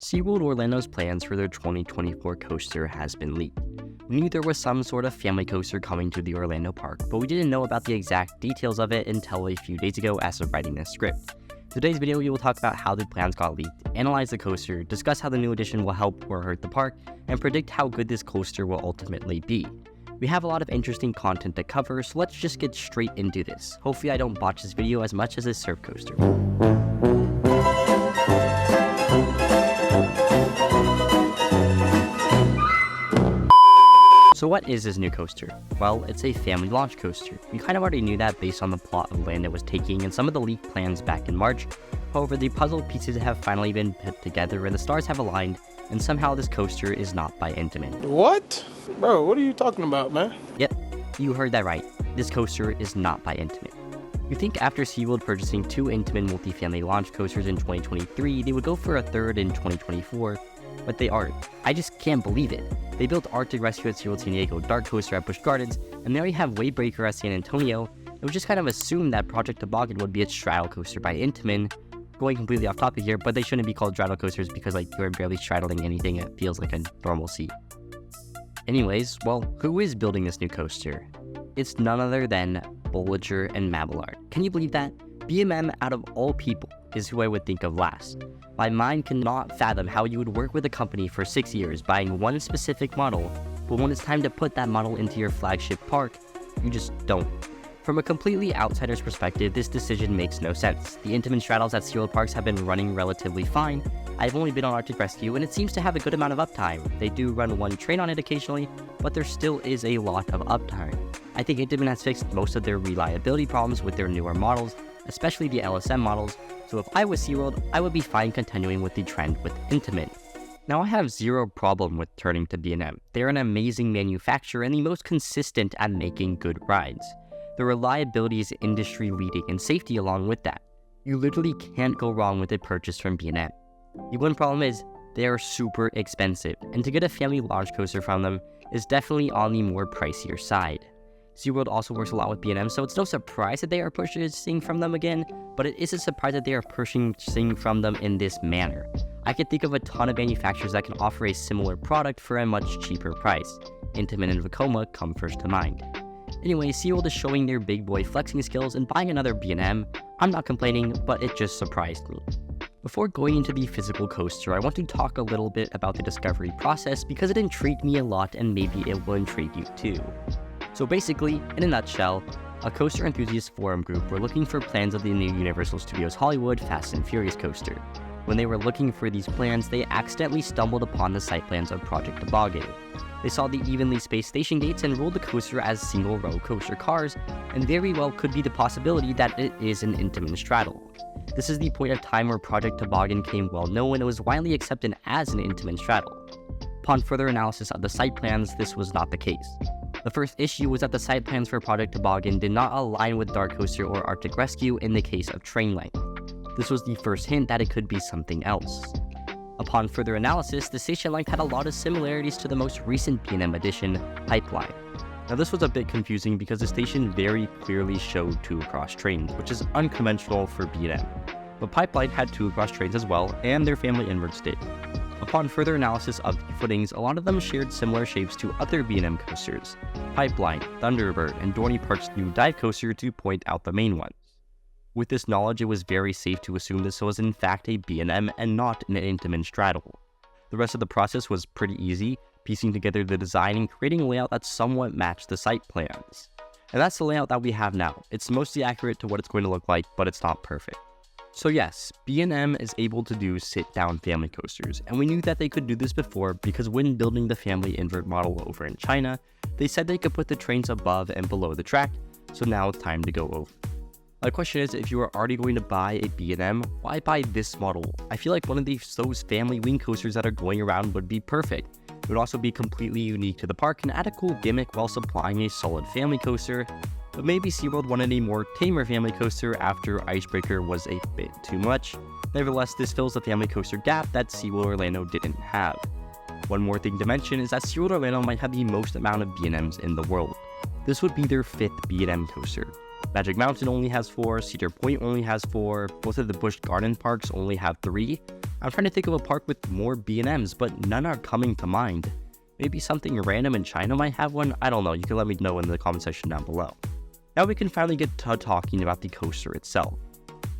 SeaWorld Orlando's plans for their 2024 coaster has been leaked. We knew there was some sort of family coaster coming to the Orlando park, but we didn't know about the exact details of it until a few days ago as of writing this script. In today's video, we will talk about how the plans got leaked, analyze the coaster, discuss how the new addition will help or hurt the park, and predict how good this coaster will ultimately be. We have a lot of interesting content to cover, so let's just get straight into this. Hopefully I don't botch this video as much as this surf coaster. So what is this new coaster? Well, it's a family launch coaster. We kind of already knew that based on the plot of land it was taking and some of the leaked plans back in March. However, the puzzle pieces have finally been put together and the stars have aligned, and somehow this coaster is not by Intamin. What? Bro, what are you talking about, man? Yep, you heard that right. This coaster is not by Intamin. You think after SeaWorld purchasing 2 Intamin multifamily launch coasters in 2023, they would go for a third in 2024, but they aren't. I just can't believe it. They built Arctic Rescue at SeaWorld San Diego, Dark Coaster at Busch Gardens, and they already have Wavebreaker at San Antonio. It was just kind of assumed that Project Toboggan would be a straddle coaster by Intamin. Going completely off topic here, but they shouldn't be called straddle coasters because you're barely straddling anything. It feels like a normal seat. Anyways, well, who is building this new coaster? It's none other than Bolliger and Mabillard. Can you believe that? BMM, out of all people, is who I would think of last. My mind cannot fathom how you would work with a company for 6 years buying one specific model, but when it's time to put that model into your flagship park, you just don't. From a completely outsider's perspective, this decision makes no sense. The Intamin straddles at SeaWorld parks have been running relatively fine. I've only been on Arctic Rescue, and it seems to have a good amount of uptime. They do run one train on it occasionally, but there still is a lot of uptime. I think Intamin has fixed most of their reliability problems with their newer models, especially the LSM models, so if I was SeaWorld, I would be fine continuing with the trend with Intamin. Now I have zero problem with turning to B&M. They're an amazing manufacturer and the most consistent at making good rides. The reliability is industry leading and safety along with that. You literally can't go wrong with a purchase from B&M. The one problem is, they are super expensive, and to get a family launch coaster from them is definitely on the more pricier side. SeaWorld also works a lot with B&M, so it's no surprise that they are purchasing from them again, but it is a surprise that they are purchasing from them in this manner. I can think of a ton of manufacturers that can offer a similar product for a much cheaper price. Intamin and Vekoma come first to mind. Anyway, SeaWorld is showing their big boy flexing skills and buying another B&M. I'm not complaining, but it just surprised me. Before going into the physical coaster, I want to talk a little bit about the discovery process because it intrigued me a lot and maybe it will intrigue you too. So basically, in a nutshell, a coaster enthusiast forum group were looking for plans of the new Universal Studios Hollywood Fast and Furious coaster. When they were looking for these plans, they accidentally stumbled upon the site plans of Project Toboggan. They saw the evenly spaced station gates and ruled the coaster as single-row coaster cars, and very well could be the possibility that it is an Intamin straddle. This is the point of time where Project Toboggan came well known and was widely accepted as an Intamin straddle. Upon further analysis of the site plans, this was not the case. The first issue was that the site plans for Project Toboggan did not align with Dark Coaster or Arctic Rescue in the case of train length. This was the first hint that it could be something else. Upon further analysis, the station length had a lot of similarities to the most recent B&M edition, Pipeline. Now this was a bit confusing because the station very clearly showed 2 across trains, which is unconventional for B&M. But Pipeline had 2 across trains as well, and their family inverts did. Upon further analysis of the footings, a lot of them shared similar shapes to other B&M coasters, Pipeline, Thunderbird, and Dorney Park's new dive coaster to point out the main ones. With this knowledge, it was very safe to assume this was in fact a B&M and not an Intamin straddle. The rest of the process was pretty easy, piecing together the design and creating a layout that somewhat matched the site plans. And that's the layout that we have now. It's mostly accurate to what it's going to look like, but it's not perfect. So yes, B&M is able to do sit-down family coasters, and we knew that they could do this before because when building the family invert model over in China, they said they could put the trains above and below the track, so now it's time to go over. My question is, if you are already going to buy a B&M, why buy this model? I feel like one of those family wing coasters that are going around would be perfect. It would also be completely unique to the park and add a cool gimmick while supplying a solid family coaster. But maybe SeaWorld wanted a more tamer family coaster after Icebreaker was a bit too much. Nevertheless, this fills the family coaster gap that SeaWorld Orlando didn't have. One more thing to mention is that SeaWorld Orlando might have the most amount of B&Ms in the world. This would be their 5th B&M coaster. Magic Mountain only has 4, Cedar Point only has 4, both of the Busch Garden parks only have 3, I'm trying to think of a park with more B&Ms, but none are coming to mind. Maybe something random in China might have one? I don't know, you can let me know in the comment section down below. Now we can finally get to talking about the coaster itself.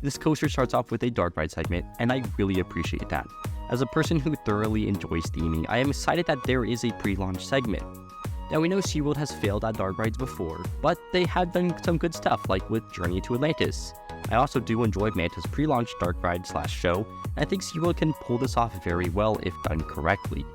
This coaster starts off with a dark ride segment, and I really appreciate that. As a person who thoroughly enjoys theming, I am excited that there is a pre-launch segment. Now we know SeaWorld has failed at dark rides before, but they have done some good stuff like with Journey to Atlantis. I also do enjoy Manta's pre-launch dark ride / show, and I think SeaWorld can pull this off very well if done correctly.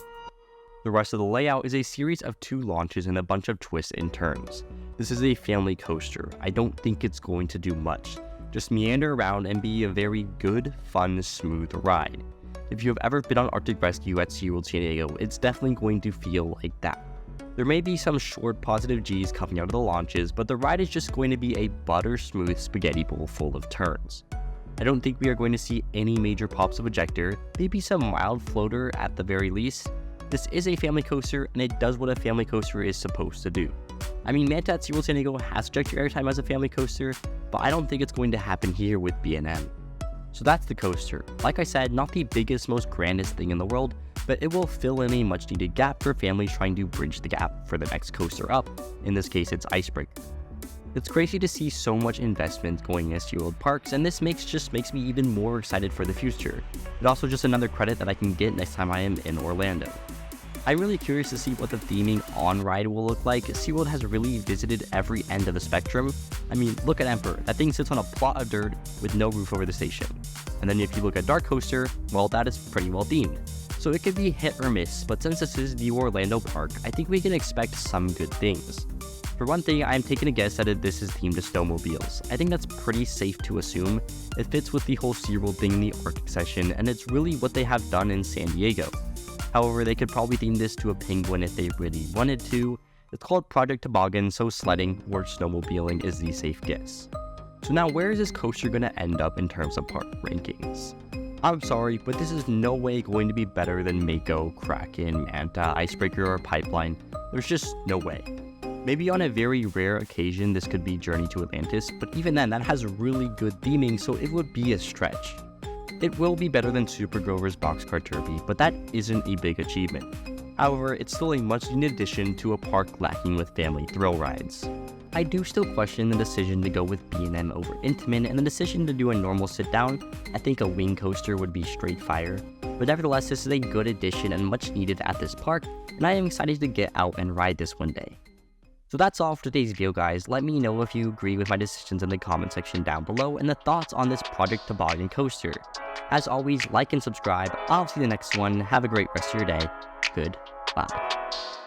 The rest of the layout is a series of 2 launches and a bunch of twists and turns. This is a family coaster. I don't think it's going to do much. Just meander around and be a very good, fun, smooth ride. If you have ever been on Arctic Rescue at SeaWorld San Diego, it's definitely going to feel like that. There may be some short positive G's coming out of the launches, but the ride is just going to be a butter smooth spaghetti bowl full of turns. I don't think we are going to see any major pops of ejector, maybe some mild floater at the very least. This is a family coaster, and it does what a family coaster is supposed to do. I mean, Manta at SeaWorld San Diego has ejector airtime as a family coaster, but I don't think it's going to happen here with B&M. So that's the coaster. Like I said, not the biggest, most grandest thing in the world, but it will fill in a much needed gap for families trying to bridge the gap for the next coaster up. In this case, it's Icebreaker. It's crazy to see so much investment going into SeaWorld parks, and this makes me even more excited for the future. It's also just another credit that I can get next time I am in Orlando. I'm really curious to see what the theming on-ride will look like. SeaWorld has really visited every end of the spectrum. I mean, look at Emperor. That thing sits on a plot of dirt with no roof over the station. And then if you look at Dark Coaster, well, that is pretty well themed. So it could be hit or miss, but since this is the Orlando park, I think we can expect some good things. For one thing, I'm taking a guess that this is themed to snowmobiles. I think that's pretty safe to assume. It fits with the whole SeaWorld thing in the Arctic section, and it's really what they have done in San Diego. However, they could probably theme this to a penguin if they really wanted to. It's called Project Toboggan, so sledding or snowmobiling is the safe guess. So now where is this coaster going to end up in terms of park rankings? I'm sorry, but this is no way going to be better than Mako, Kraken, Manta, Icebreaker, or Pipeline. There's just no way. Maybe on a very rare occasion this could be Journey to Atlantis, but even then that has really good theming, so it would be a stretch. It will be better than Super Grover's Boxcar Derby, but that isn't a big achievement. However, it's still a much-needed addition to a park lacking with family thrill rides. I do still question the decision to go with B&M over Intamin and the decision to do a normal sit-down. I think a wing coaster would be straight fire. But nevertheless, this is a good addition and much needed at this park, and I am excited to get out and ride this one day. So that's all for today's video, guys. Let me know if you agree with my decisions in the comment section down below and the thoughts on this Project Toboggan coaster. As always, like and subscribe. I'll see you in the next one. Have a great rest of your day. Goodbye.